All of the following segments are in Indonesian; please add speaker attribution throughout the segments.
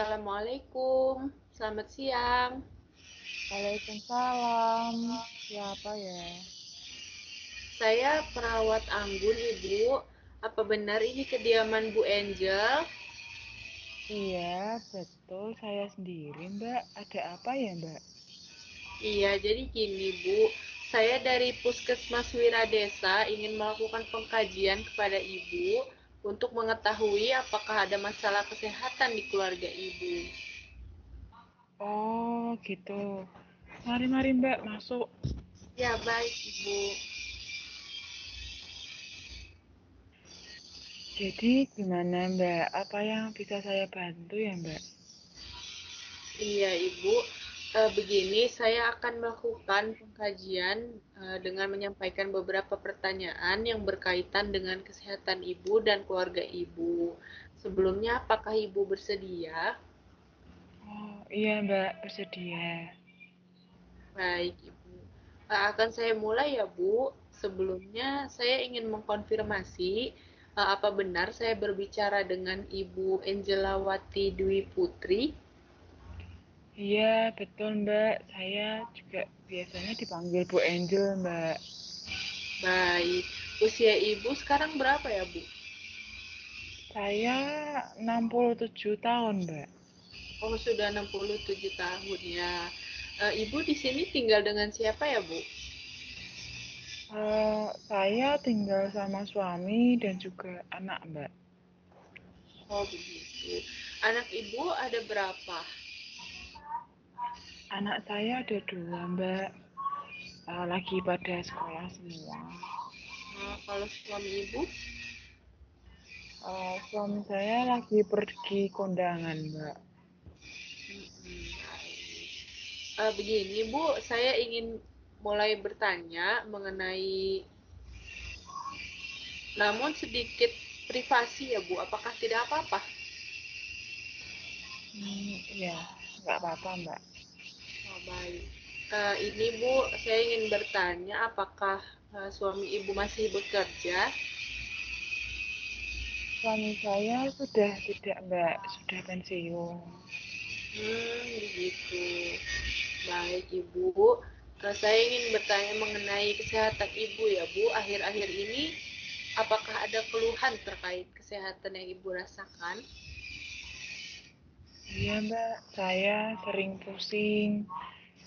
Speaker 1: Assalamualaikum, selamat siang.
Speaker 2: Waalaikumsalam. Siapa ya?
Speaker 1: Saya perawat anggun, Ibu. Apa benar ini kediaman Bu Angel?
Speaker 2: Iya, betul. Saya sendiri, Mbak. Ada apa ya, Mbak?
Speaker 1: Iya, jadi gini, Bu. Saya dari Puskesmas Wiradesa ingin melakukan pengkajian kepada Ibu untuk mengetahui apakah ada masalah kesehatan di keluarga Ibu.
Speaker 2: Oh, gitu. Mari, Mbak, masuk.
Speaker 1: Ya, baik, Ibu.
Speaker 2: Jadi, gimana, Mbak? Apa yang bisa saya bantu ya, Mbak?
Speaker 1: Iya, Ibu. Begini, saya akan melakukan pengkajian dengan menyampaikan beberapa pertanyaan yang berkaitan dengan kesehatan Ibu dan keluarga Ibu. Sebelumnya, apakah Ibu bersedia?
Speaker 2: Oh, iya, Mbak. Bersedia.
Speaker 1: Baik, Ibu. Akan saya mulai ya, Bu. Sebelumnya, saya ingin mengkonfirmasi apa benar saya berbicara dengan Ibu Angelawati Dwi Putri.
Speaker 2: Iya, betul, Mbak. Saya juga biasanya dipanggil Bu Angel, Mbak.
Speaker 1: Baik. Usia Ibu sekarang berapa ya, Bu?
Speaker 2: Saya 67 tahun, Mbak.
Speaker 1: Oh, sudah 67 tahun ya. Ibu di sini tinggal dengan siapa ya, Bu?
Speaker 2: Saya tinggal sama suami dan juga anak, Mbak.
Speaker 1: Oh, begitu. Anak Ibu ada berapa?
Speaker 2: Anak saya ada dua, Mbak. Lagi pada sekolah semua.
Speaker 1: Kalau suami Ibu?
Speaker 2: Suami saya lagi pergi kondangan, Mbak.
Speaker 1: Baik. Begini, Bu, saya ingin mulai bertanya mengenai, namun sedikit privasi ya, Bu. Apakah tidak apa-apa?
Speaker 2: Iya, nggak apa-apa, Mbak.
Speaker 1: Oh, baik. Ini, Bu, saya ingin bertanya apakah suami Ibu masih bekerja?
Speaker 2: Suami saya sudah tidak, Mbak. Sudah pensiun.
Speaker 1: Begitu. Baik, Ibu. Saya ingin bertanya mengenai kesehatan Ibu ya, Bu. Akhir-akhir ini, apakah ada keluhan terkait kesehatan yang Ibu rasakan?
Speaker 2: Iya, Mbak. Saya sering pusing.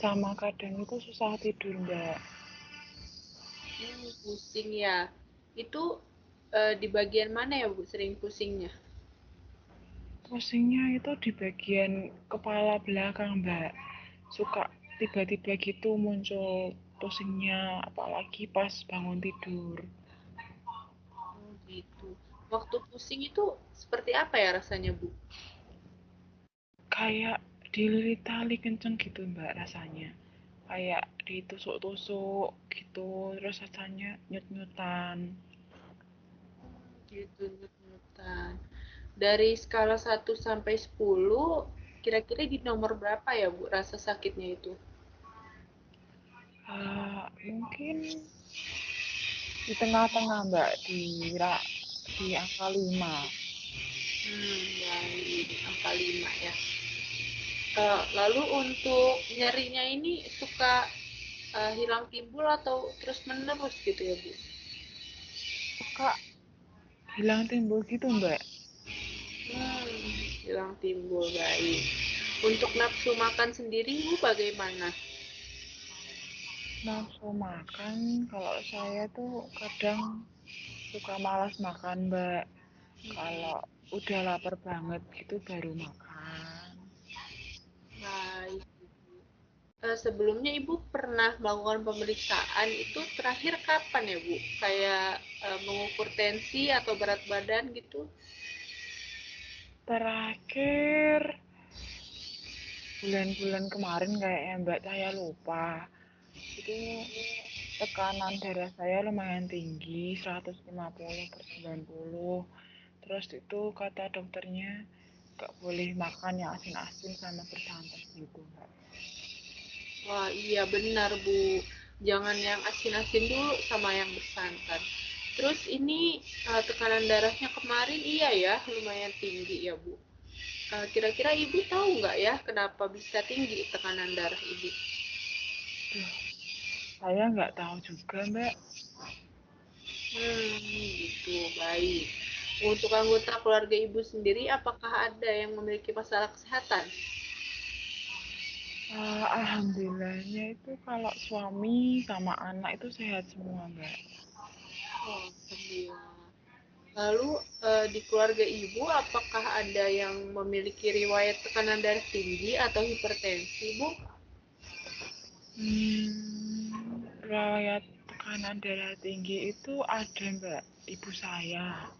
Speaker 2: Sama kadang itu susah tidur, Mbak.
Speaker 1: Pusing ya. Itu di bagian mana ya, Bu, sering pusingnya?
Speaker 2: Pusingnya itu di bagian kepala belakang, Mbak. Suka tiba-tiba gitu muncul pusingnya, apalagi pas bangun tidur.
Speaker 1: Oh, gitu. Waktu pusing itu seperti apa ya rasanya, Bu?
Speaker 2: Kayak dililit tali kenceng gitu, Mbak, rasanya. Kayak ditusuk-tusuk gitu, terus rasanya nyut-nyutan.
Speaker 1: Gitu, nyut-nyutan. Dari skala 1 sampai 10, kira-kira di nomor berapa ya, Bu, rasa sakitnya itu?
Speaker 2: Mungkin di tengah-tengah, Mbak, di angka 5.
Speaker 1: Baik, angka 5 ya. Lalu untuk nyerinya ini suka hilang timbul atau terus-menerus gitu ya, Bu?
Speaker 2: Suka hilang timbul gitu, Mbak.
Speaker 1: Hilang timbul, baik. Untuk nafsu makan sendiri, Bu, bagaimana?
Speaker 2: Nafsu makan, kalau saya tuh kadang suka malas makan, Mbak. Kalau udah lapar banget gitu baru makan.
Speaker 1: Baik. Sebelumnya Ibu pernah melakukan pemeriksaan itu terakhir kapan ya, Bu? Kayak mengukur tensi atau berat badan gitu?
Speaker 2: Terakhir bulan-bulan kemarin kayaknya, Mbak, saya lupa. Itu tekanan darah saya lumayan tinggi, 150/90. Terus itu kata dokternya gak boleh makan yang asin-asin sama bersantan gitu, Mbak.
Speaker 1: Wah, iya benar, Bu. Jangan yang asin-asin dulu sama yang bersantan. Terus ini tekanan darahnya kemarin iya ya, lumayan tinggi ya, Bu. Kira-kira Ibu tahu nggak ya kenapa bisa tinggi tekanan darah Ibu?
Speaker 2: Duh, saya nggak tahu juga, Mbak.
Speaker 1: Gitu, baik. Untuk anggota keluarga Ibu sendiri, apakah ada yang memiliki masalah kesehatan?
Speaker 2: Alhamdulillahnya itu kalau suami sama anak itu sehat semua, Mbak.
Speaker 1: Oh, alhamdulillah. Lalu di keluarga Ibu, apakah ada yang memiliki riwayat tekanan darah tinggi atau hipertensi, Bu?
Speaker 2: Riwayat tekanan darah tinggi itu ada, Mbak, ibu saya.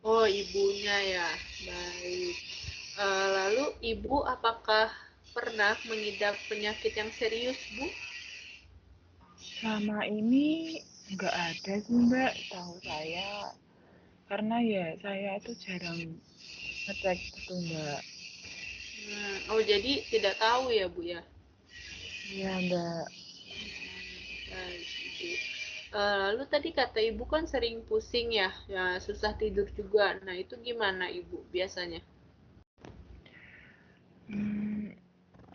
Speaker 1: Oh, ibunya ya. Baik. Lalu Ibu apakah pernah mengidap penyakit yang serius, Bu?
Speaker 2: Selama ini nggak ada sih, Mbak, tahu saya. Karena ya saya itu jarang ngecek gitu, Mbak.
Speaker 1: Oh, jadi tidak tahu ya, Bu ya?
Speaker 2: Iya, Mbak.
Speaker 1: Baik, Ibu. Lalu tadi kata Ibu kan sering pusing ya, ya susah tidur juga. Nah, itu gimana Ibu biasanya?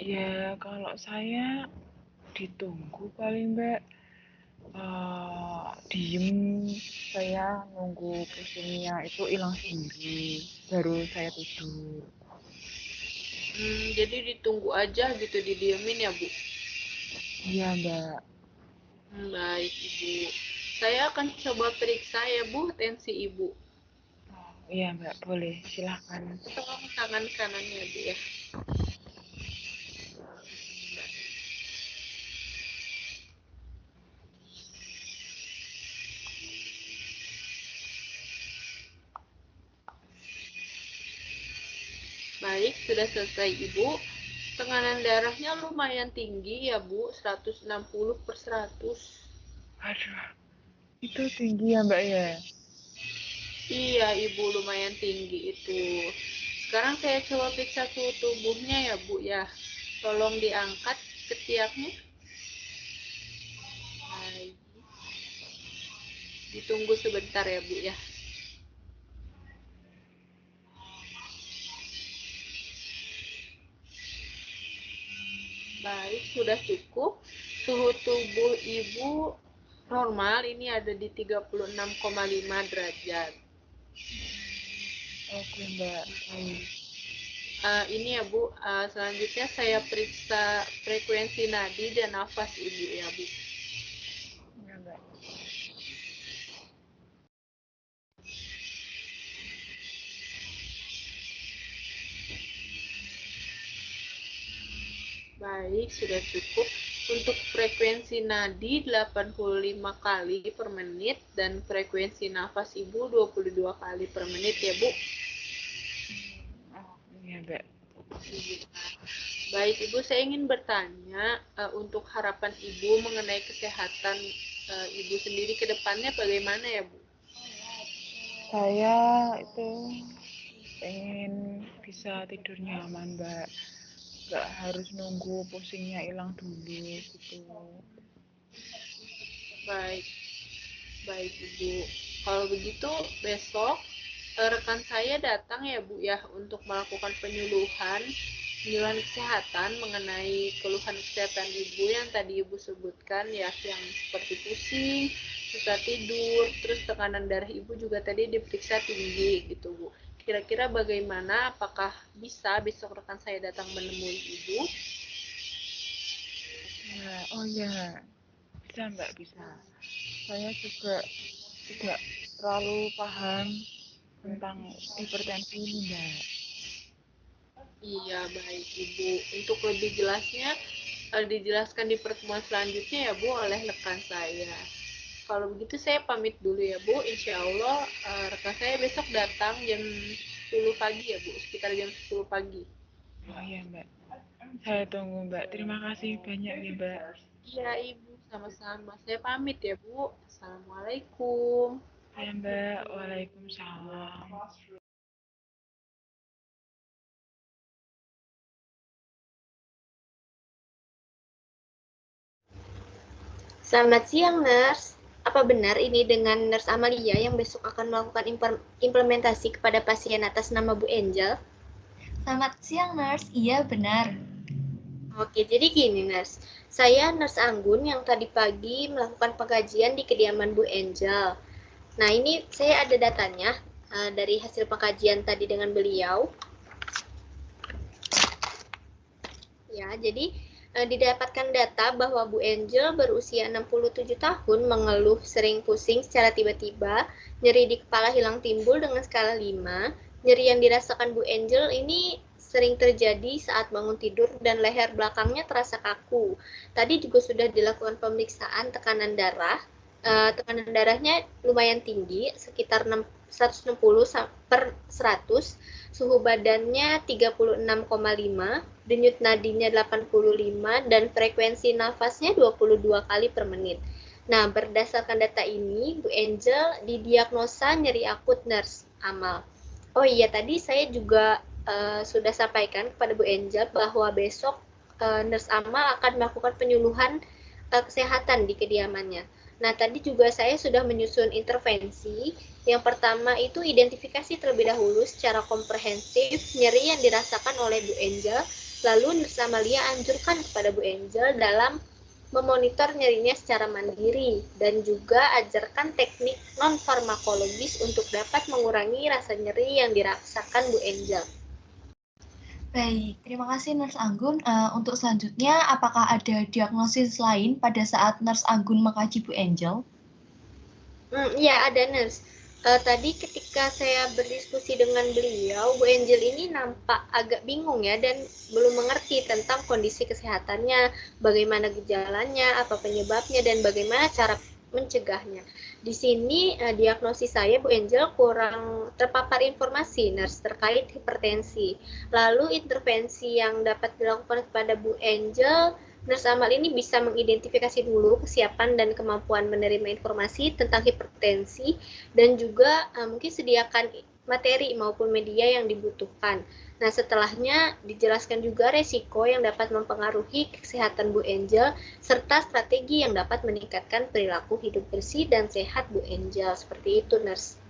Speaker 2: Ya kalau saya ditunggu paling, Mbak. Diem, saya nunggu pusingnya itu hilang sendiri, baru saya tidur.
Speaker 1: Jadi ditunggu aja gitu, didiemin ya, Bu?
Speaker 2: Iya, Mbak.
Speaker 1: Baik, Ibu. Saya akan coba periksa ya, Bu, tensi Ibu.
Speaker 2: Oh, iya, Mbak, boleh. Silahkan.
Speaker 1: Tolong tangan kanannya, Bu ya. Baik, sudah selesai, Ibu. Tekanan darahnya lumayan tinggi ya, Bu, 160/100.
Speaker 2: Aduh, itu tinggi ya, Mbak ya?
Speaker 1: Iya, Ibu, lumayan tinggi itu. Sekarang saya coba periksa suhu tubuhnya ya, Bu ya. Tolong diangkat ketiaknya. Baik. Ditunggu sebentar ya, Bu ya. Baik, sudah cukup. Suhu tubuh Ibu normal, ini ada di 36,5 derajat.
Speaker 2: Oke, Mbak. Baik.
Speaker 1: Ini ya Bu, selanjutnya saya periksa frekuensi nadi dan nafas Ibu ya Bu.
Speaker 2: Iya, Mbak.
Speaker 1: Baik, sudah cukup. Untuk frekuensi nadi 85 kali per menit dan frekuensi nafas Ibu 22 kali per menit ya Bu.
Speaker 2: Oh, iya, Mbak.
Speaker 1: Baik Ibu, saya ingin bertanya untuk harapan Ibu mengenai kesehatan Ibu sendiri ke depannya bagaimana ya Bu?
Speaker 2: Saya itu pengen bisa tidur nyaman, Mbak. Gak harus nunggu pusingnya hilang dulu gitu.
Speaker 1: Baik, baik Ibu. Kalau begitu besok rekan saya datang ya Bu ya untuk melakukan penyuluhan kesehatan mengenai keluhan kesehatan Ibu yang tadi Ibu sebutkan ya, yang seperti pusing, susah tidur, terus tekanan darah Ibu juga tadi diperiksa tinggi gitu Bu. Kira-kira bagaimana? Apakah bisa besok rekan saya datang menemui Ibu?
Speaker 2: Ya, oh ya, bisa, Mbak, bisa. Saya juga tidak terlalu paham tentang hipertensi ini, Mbak.
Speaker 1: Iya, baik Ibu. Untuk lebih jelasnya dijelaskan di pertemuan selanjutnya ya Bu oleh rekan saya. Kalau begitu saya pamit dulu ya Bu. Insya Allah rekan saya besok datang jam 10 pagi ya Bu, sekitar jam 10 pagi.
Speaker 2: Oh iya, Mbak. Saya tunggu, Mbak. Terima kasih banyak ya, Mbak.
Speaker 1: Iya Ibu, sama-sama. Saya pamit ya Bu. Assalamualaikum.
Speaker 2: Ya, Mbak. Waalaikumsalam.
Speaker 3: Selamat siang, Nurse. Apa benar ini dengan Nurse Amalia yang besok akan melakukan implementasi kepada pasien atas nama Bu Angel? Selamat siang, Nurse. Iya, benar. Oke, jadi gini, Nurse. Saya Nurse Anggun yang tadi pagi melakukan pengkajian di kediaman Bu Angel. Nah, ini saya ada datanya dari hasil pengkajian tadi dengan beliau. Ya, jadi didapatkan data bahwa Bu Angel berusia 67 tahun mengeluh sering pusing secara tiba-tiba, nyeri di kepala hilang timbul dengan skala 5. Nyeri yang dirasakan Bu Angel ini sering terjadi saat bangun tidur dan leher belakangnya terasa kaku. Tadi juga sudah dilakukan pemeriksaan tekanan darah. Tekanan darahnya lumayan tinggi, sekitar 160 per 100, suhu badannya 36,5, denyut nadinya 85, dan frekuensi nafasnya 22 kali per menit. Nah, berdasarkan data ini, Bu Angel didiagnosa nyeri akut nurse amal. Oh iya, tadi saya juga sudah sampaikan kepada Bu Angel bahwa besok nurse amal akan melakukan penyuluhan kesehatan di kediamannya. Nah, tadi juga saya sudah menyusun intervensi. Yang pertama itu identifikasi terlebih dahulu secara komprehensif nyeri yang dirasakan oleh Bu Angel. Lalu Nurse Amalia anjurkan kepada Bu Angel dalam memonitor nyerinya secara mandiri dan juga ajarkan teknik non-farmakologis untuk dapat mengurangi rasa nyeri yang dirasakan Bu Angel. Baik, terima kasih Nurse Anggun. Untuk selanjutnya, apakah ada diagnosis lain pada saat Nurse Anggun mengkaji Bu Angel? Iya, ada Nurse. Tadi ketika saya berdiskusi dengan beliau, Bu Angel ini nampak agak bingung ya dan belum mengerti tentang kondisi kesehatannya, bagaimana gejalanya, apa penyebabnya, dan bagaimana cara mencegahnya. Di sini diagnosis saya Bu Angel kurang terpapar informasi Nurse terkait hipertensi. Lalu intervensi yang dapat dilakukan kepada Bu Angel, Nurse Amal ini bisa mengidentifikasi dulu kesiapan dan kemampuan menerima informasi tentang hipertensi dan juga mungkin sediakan materi maupun media yang dibutuhkan. Nah, setelahnya dijelaskan juga resiko yang dapat mempengaruhi kesehatan Bu Angel serta strategi yang dapat meningkatkan perilaku hidup bersih dan sehat Bu Angel. Seperti itu, Nurse.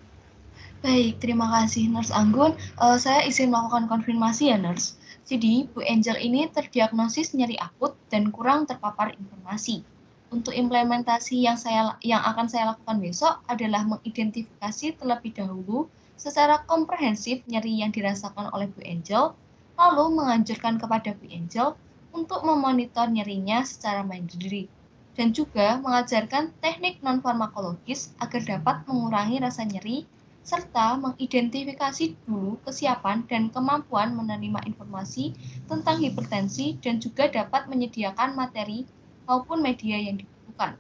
Speaker 3: Baik, terima kasih Nurse Anggun. Saya izin melakukan konfirmasi ya, Nurse. Jadi, Bu Angel ini terdiagnosis nyeri akut dan kurang terpapar informasi. Untuk implementasi yang akan saya lakukan besok adalah mengidentifikasi terlebih dahulu secara komprehensif nyeri yang dirasakan oleh Bu Angel, lalu menganjurkan kepada Bu Angel untuk memonitor nyerinya secara mandiri dan juga mengajarkan teknik non-farmakologis agar dapat mengurangi rasa nyeri serta mengidentifikasi dulu kesiapan dan kemampuan menerima informasi tentang hipertensi dan juga dapat menyediakan materi maupun media yang dibutuhkan.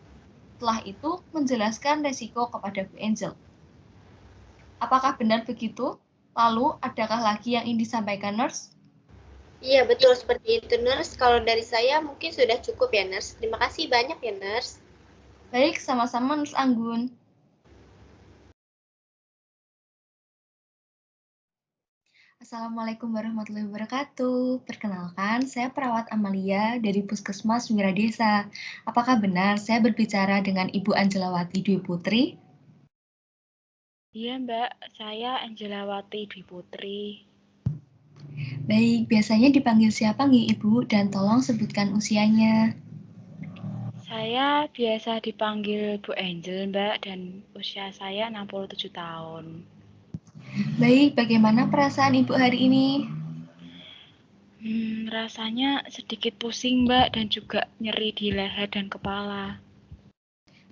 Speaker 3: Setelah itu, menjelaskan resiko kepada Bu Angel. Apakah benar begitu? Lalu, adakah lagi yang ingin disampaikan, Nurse? Iya, betul seperti itu, Nurse. Kalau dari saya mungkin sudah cukup ya, Nurse. Terima kasih banyak ya, Nurse. Baik, sama-sama, Nurse Anggun. Assalamualaikum warahmatullahi wabarakatuh. Perkenalkan, saya perawat Amalia dari Puskesmas Wiradesa. Apakah benar saya berbicara dengan Ibu Angelawati Dwi Putri?
Speaker 2: Iya, Mbak. Saya Angelawati Dwi Putri.
Speaker 3: Baik, biasanya dipanggil siapa nih Ibu? Dan tolong sebutkan usianya.
Speaker 2: Saya biasa dipanggil Bu Angel, Mbak, dan usia saya 67 tahun.
Speaker 3: Baik, bagaimana perasaan Ibu hari ini?
Speaker 2: Rasanya sedikit pusing, Mbak, dan juga nyeri di leher dan kepala.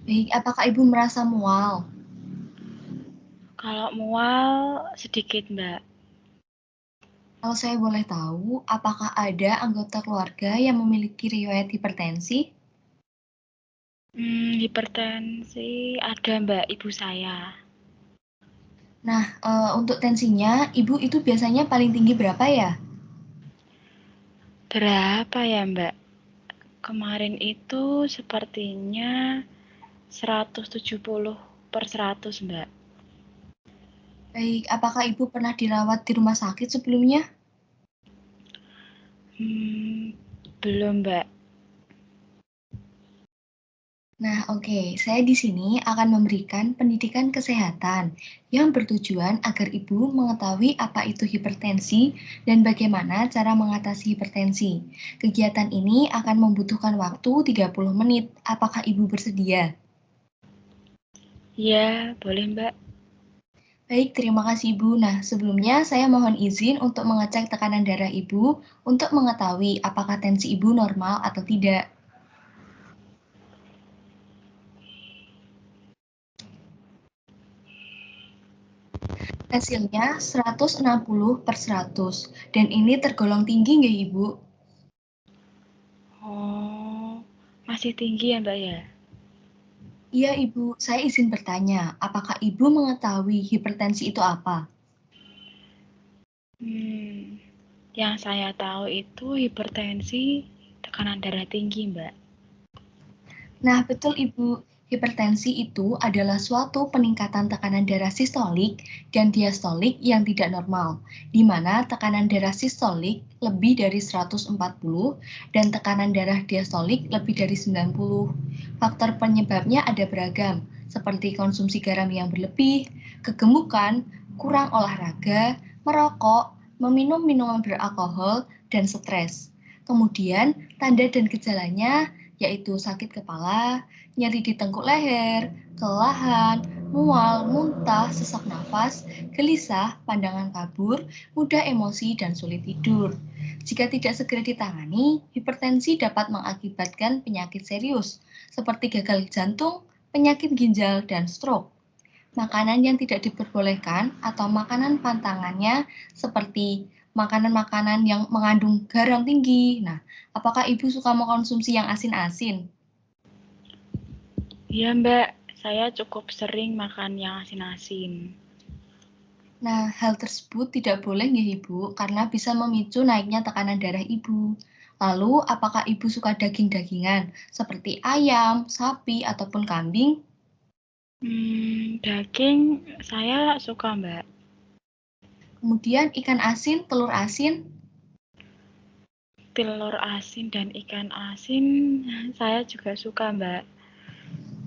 Speaker 3: Baik, apakah Ibu merasa mual?
Speaker 2: Kalau mual, sedikit, Mbak.
Speaker 3: Kalau saya boleh tahu, apakah ada anggota keluarga yang memiliki riwayat hipertensi?
Speaker 2: Hipertensi ada, Mbak, ibu saya.
Speaker 3: Nah, untuk tensinya, Ibu itu biasanya paling tinggi berapa ya?
Speaker 2: Berapa ya, Mbak? Kemarin itu sepertinya 170/100, Mbak.
Speaker 3: Baik, apakah Ibu pernah dirawat di rumah sakit sebelumnya?
Speaker 2: Belum, Mbak.
Speaker 4: Nah, oke, saya di sini akan memberikan pendidikan kesehatan yang bertujuan agar ibu mengetahui apa itu hipertensi dan bagaimana cara mengatasi hipertensi. Kegiatan ini akan membutuhkan waktu 30 menit. Apakah ibu bersedia?
Speaker 2: Ya, boleh Mbak.
Speaker 4: Baik, terima kasih Ibu. Nah, sebelumnya saya mohon izin untuk mengecek tekanan darah Ibu untuk mengetahui apakah tensi Ibu normal atau tidak. Hasilnya 160/100 dan ini tergolong tinggi nggak Ibu?
Speaker 2: Oh, masih tinggi ya Mbak ya?
Speaker 4: Iya Ibu, saya izin bertanya, apakah Ibu mengetahui hipertensi itu apa?
Speaker 2: Yang saya tahu itu hipertensi, tekanan darah tinggi Mbak.
Speaker 4: Nah, betul Ibu. Hipertensi itu adalah suatu peningkatan tekanan darah sistolik dan diastolik yang tidak normal, di mana tekanan darah sistolik lebih dari 140 dan tekanan darah diastolik lebih dari 90. Faktor penyebabnya ada beragam, seperti konsumsi garam yang berlebih, kegemukan, kurang olahraga, merokok, meminum minuman beralkohol, dan stres. Kemudian, tanda dan gejalanya yaitu sakit kepala, nyeri di tengkuk leher, kelelahan, mual, muntah, sesak nafas, gelisah, pandangan kabur, mudah emosi, dan sulit tidur. Jika tidak segera ditangani, hipertensi dapat mengakibatkan penyakit serius seperti gagal jantung, penyakit ginjal, dan stroke. Makanan yang tidak diperbolehkan atau makanan pantangannya seperti makanan-makanan yang mengandung garam tinggi. Nah, apakah Ibu suka mengkonsumsi yang asin-asin?
Speaker 2: Iya Mbak, saya cukup sering makan yang asin-asin.
Speaker 4: Nah, hal tersebut tidak boleh ya Ibu, karena bisa memicu naiknya tekanan darah Ibu. Lalu, apakah Ibu suka daging-dagingan seperti ayam, sapi, ataupun kambing?
Speaker 2: Daging saya suka Mbak.
Speaker 4: Kemudian ikan asin, telur asin?
Speaker 2: Telur asin dan ikan asin saya juga suka Mbak.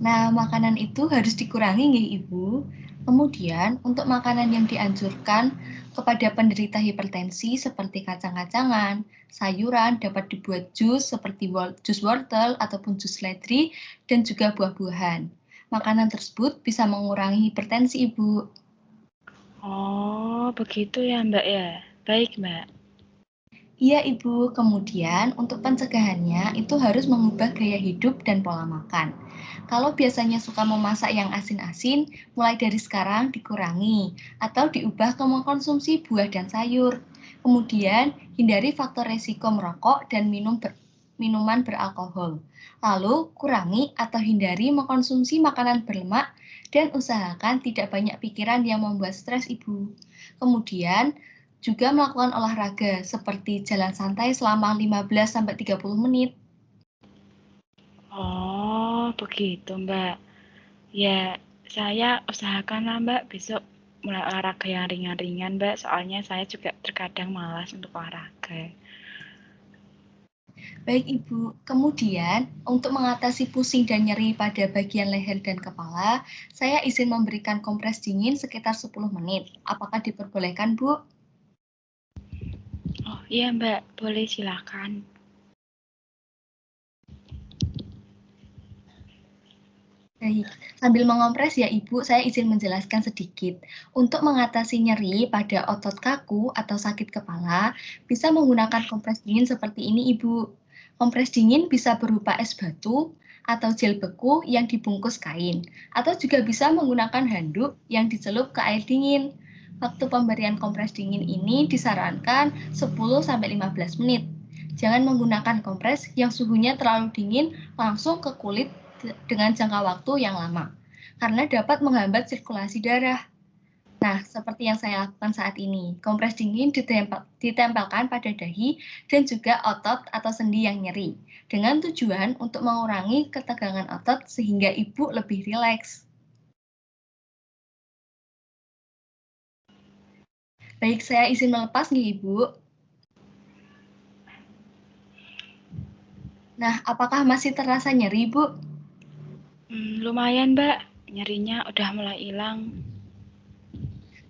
Speaker 4: Nah, makanan itu harus dikurangi ya Ibu. Kemudian, untuk makanan yang dianjurkan kepada penderita hipertensi seperti kacang-kacangan, sayuran dapat dibuat jus seperti jus wortel ataupun jus seledri dan juga buah-buahan. Makanan tersebut bisa mengurangi hipertensi Ibu.
Speaker 2: Oh, begitu ya Mbak ya. Baik Mbak.
Speaker 4: Iya Ibu, kemudian untuk pencegahannya itu harus mengubah gaya hidup dan pola makan. Kalau biasanya suka memasak yang asin-asin, mulai dari sekarang dikurangi atau diubah ke mengkonsumsi buah dan sayur. Kemudian hindari faktor resiko merokok dan minuman beralkohol. Lalu kurangi atau hindari mengkonsumsi makanan berlemak dan usahakan tidak banyak pikiran yang membuat stres Ibu. Kemudian juga melakukan olahraga seperti jalan santai selama 15-30 menit.
Speaker 2: Oh, begitu Mbak. Ya, saya usahakan lah Mbak besok mulai olahraga yang ringan-ringan Mbak. Soalnya saya juga terkadang malas untuk olahraga.
Speaker 4: Baik Ibu, kemudian untuk mengatasi pusing dan nyeri pada bagian leher dan kepala, saya izin memberikan kompres dingin sekitar 10 menit. Apakah diperbolehkan Bu?
Speaker 2: Oh iya Mbak, boleh silakan.
Speaker 4: Baik, sambil mengompres ya Ibu, saya izin menjelaskan sedikit. Untuk mengatasi nyeri pada otot kaku atau sakit kepala, bisa menggunakan kompres dingin seperti ini Ibu. Kompres dingin bisa berupa es batu atau gel beku yang dibungkus kain, atau juga bisa menggunakan handuk yang dicelup ke air dingin. Waktu pemberian kompres dingin ini disarankan 10-15 menit. Jangan menggunakan kompres yang suhunya terlalu dingin langsung ke kulit dengan jangka waktu yang lama, karena dapat menghambat sirkulasi darah. Nah, seperti yang saya lakukan saat ini, kompres dingin ditempelkan pada dahi dan juga otot atau sendi yang nyeri, dengan tujuan untuk mengurangi ketegangan otot sehingga ibu lebih rileks. Baik, saya izin melepas nih Ibu. Nah, apakah masih terasa nyeri, Bu?
Speaker 2: Lumayan, Mbak. Nyerinya udah mulai hilang.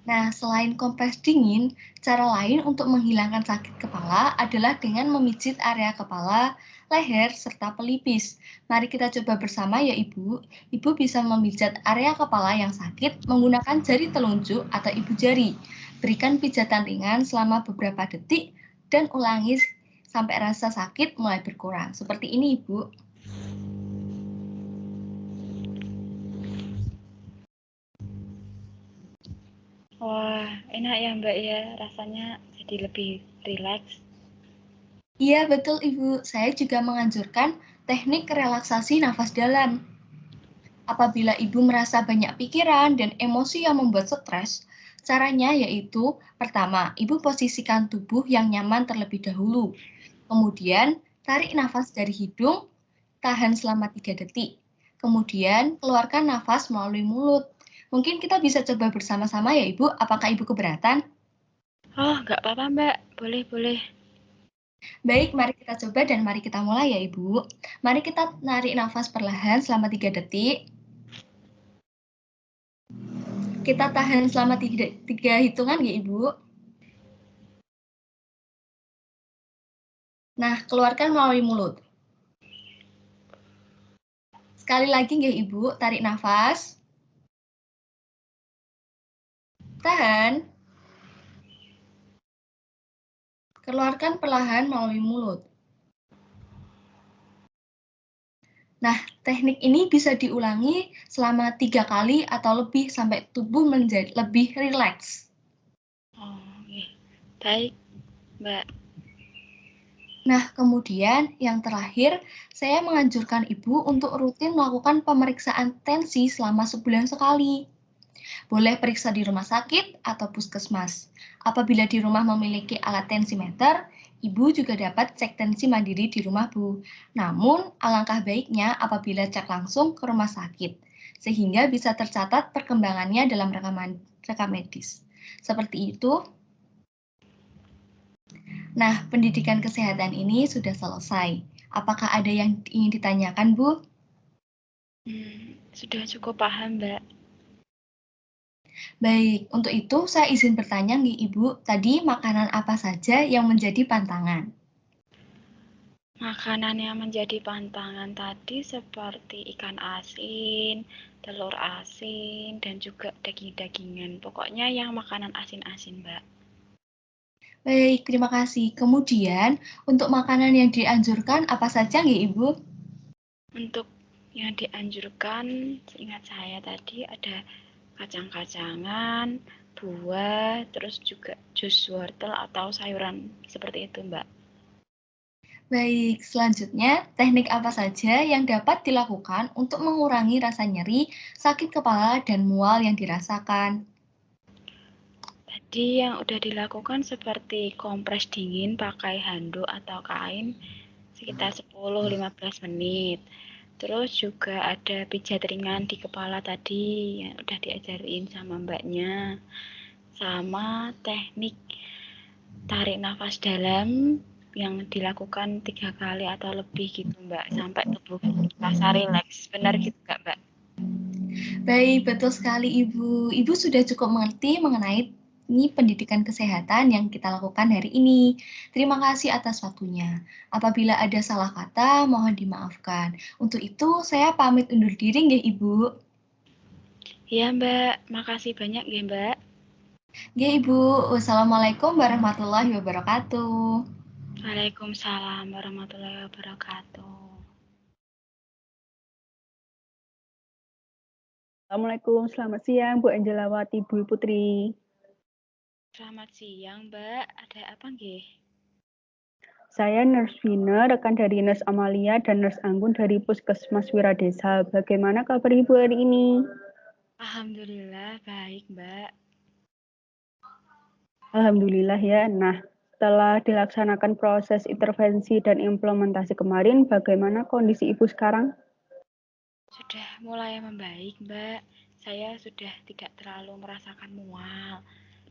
Speaker 4: Nah, selain kompres dingin, cara lain untuk menghilangkan sakit kepala adalah dengan memijit area kepala, leher, serta pelipis. Mari kita coba bersama ya Ibu. Ibu bisa memijat area kepala yang sakit menggunakan jari telunjuk atau ibu jari. Berikan pijatan ringan selama beberapa detik dan ulangi sampai rasa sakit mulai berkurang. Seperti ini Ibu.
Speaker 2: Wah, enak ya Mbak ya. Rasanya jadi lebih rileks.
Speaker 4: Iya, betul Ibu. Saya juga menganjurkan teknik relaksasi nafas dalam. Apabila Ibu merasa banyak pikiran dan emosi yang membuat stres, caranya yaitu pertama, Ibu posisikan tubuh yang nyaman terlebih dahulu. Kemudian, tarik nafas dari hidung, tahan selama 3 detik. Kemudian, keluarkan nafas melalui mulut. Mungkin kita bisa coba bersama-sama ya Ibu, apakah Ibu keberatan?
Speaker 2: Oh, nggak apa-apa Mbak. Boleh.
Speaker 4: Baik, mari kita coba dan mari kita mulai ya Ibu. Mari kita narik nafas perlahan selama 3 detik. Kita tahan selama 3 hitungan ya Ibu. Nah, keluarkan melalui mulut. Sekali lagi ya Ibu, tarik nafas. Tahan. Keluarkan perlahan melalui mulut. Nah, teknik ini bisa diulangi selama 3 kali atau lebih sampai tubuh menjadi lebih rileks.
Speaker 2: Oh, iya. Baik, Mbak.
Speaker 4: Nah, kemudian yang terakhir, saya menganjurkan Ibu untuk rutin melakukan pemeriksaan tensi selama sebulan sekali. Boleh periksa di rumah sakit atau puskesmas. Apabila di rumah memiliki alat tensimeter, Ibu juga dapat cek tensi mandiri di rumah, Bu. Namun, alangkah baiknya apabila cek langsung ke rumah sakit, sehingga bisa tercatat perkembangannya dalam rekam medis. Seperti itu. Nah, pendidikan kesehatan ini sudah selesai. Apakah ada yang ingin ditanyakan, Bu?
Speaker 2: Sudah cukup paham, Mbak.
Speaker 4: Baik, untuk itu saya izin bertanya nih Ibu, tadi makanan apa saja yang menjadi pantangan?
Speaker 2: Makanan yang menjadi pantangan tadi seperti ikan asin, telur asin, dan juga daging-dagingan. Pokoknya yang makanan asin-asin, Mbak.
Speaker 4: Baik, terima kasih. Kemudian, untuk makanan yang dianjurkan apa saja nih Ibu?
Speaker 2: Untuk yang dianjurkan, seingat saya tadi ada kacang-kacangan, buah, terus juga jus wortel atau sayuran seperti itu, Mbak.
Speaker 4: Baik, selanjutnya teknik apa saja yang dapat dilakukan untuk mengurangi rasa nyeri, sakit kepala, dan mual yang dirasakan?
Speaker 2: Tadi yang udah dilakukan seperti kompres dingin pakai handuk atau kain sekitar 10-15 menit. Terus juga ada pijat ringan di kepala tadi yang udah diajarin sama mbaknya. Sama teknik tarik nafas dalam yang dilakukan 3 kali atau lebih gitu mbak. Sampai tubuh rasa rileks. Benar gitu nggak mbak?
Speaker 4: Baik, betul sekali Ibu. Ibu sudah cukup mengerti mengenai pendidikan kesehatan yang kita lakukan hari ini. Terima kasih atas waktunya. Apabila ada salah kata, mohon dimaafkan. Untuk itu, saya pamit undur diri ya Ibu.
Speaker 2: Iya mbak, makasih banyak ya mbak.
Speaker 4: Ya Ibu, wassalamualaikum warahmatullahi wabarakatuh.
Speaker 2: Waalaikumsalam warahmatullahi wabarakatuh.
Speaker 5: Assalamualaikum, selamat siang Bu Angelawati, Bu Putri.
Speaker 2: Selamat siang mbak, ada apa nggih?
Speaker 5: Saya Nurse Vina, rekan dari Nurse Amalia dan Nurse Anggun dari Puskesmas Wiradesa. Bagaimana kabar Ibu hari ini?
Speaker 2: Alhamdulillah baik mbak.
Speaker 5: Alhamdulillah ya. Nah, setelah dilaksanakan proses intervensi dan implementasi kemarin, bagaimana kondisi Ibu sekarang?
Speaker 2: Sudah mulai membaik mbak. Saya sudah tidak terlalu merasakan mual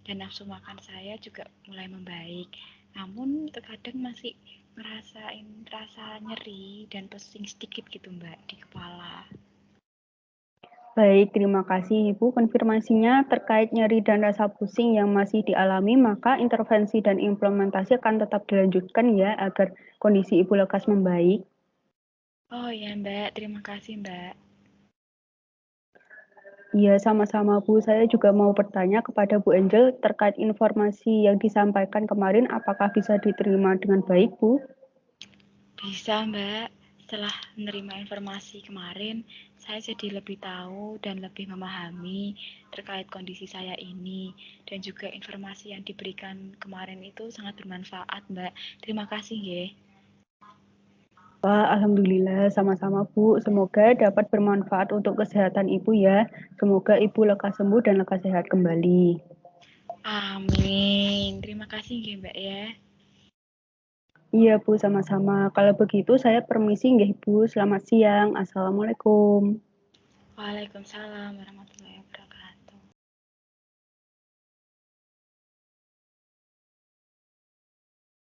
Speaker 2: dan nafsu makan saya juga mulai membaik. Namun terkadang masih ngerasain rasa nyeri dan pusing sedikit gitu mbak di kepala.
Speaker 5: Baik, terima kasih Ibu. Konfirmasinya terkait nyeri dan rasa pusing yang masih dialami, maka intervensi dan implementasi akan tetap dilanjutkan ya agar kondisi Ibu lekas membaik.
Speaker 2: Oh ya Mbak, terima kasih Mbak.
Speaker 5: Iya, sama-sama Bu. Saya juga mau bertanya kepada Bu Angel terkait informasi yang disampaikan kemarin, apakah bisa diterima dengan baik, Bu?
Speaker 2: Bisa Mbak, setelah menerima informasi kemarin, saya jadi lebih tahu dan lebih memahami terkait kondisi saya ini. Dan juga informasi yang diberikan kemarin itu sangat bermanfaat Mbak. Terima kasih ya.
Speaker 5: Wah, alhamdulillah sama-sama Bu. Semoga dapat bermanfaat untuk kesehatan Ibu ya. Semoga Ibu lekas sembuh dan lekas sehat kembali.
Speaker 2: Amin. Terima kasih ya Mbak ya.
Speaker 5: Iya Bu, sama-sama. Kalau begitu saya permisi nggih Bu. Selamat siang. Assalamualaikum.
Speaker 2: Waalaikumsalam warahmatullahi wabarakatuh.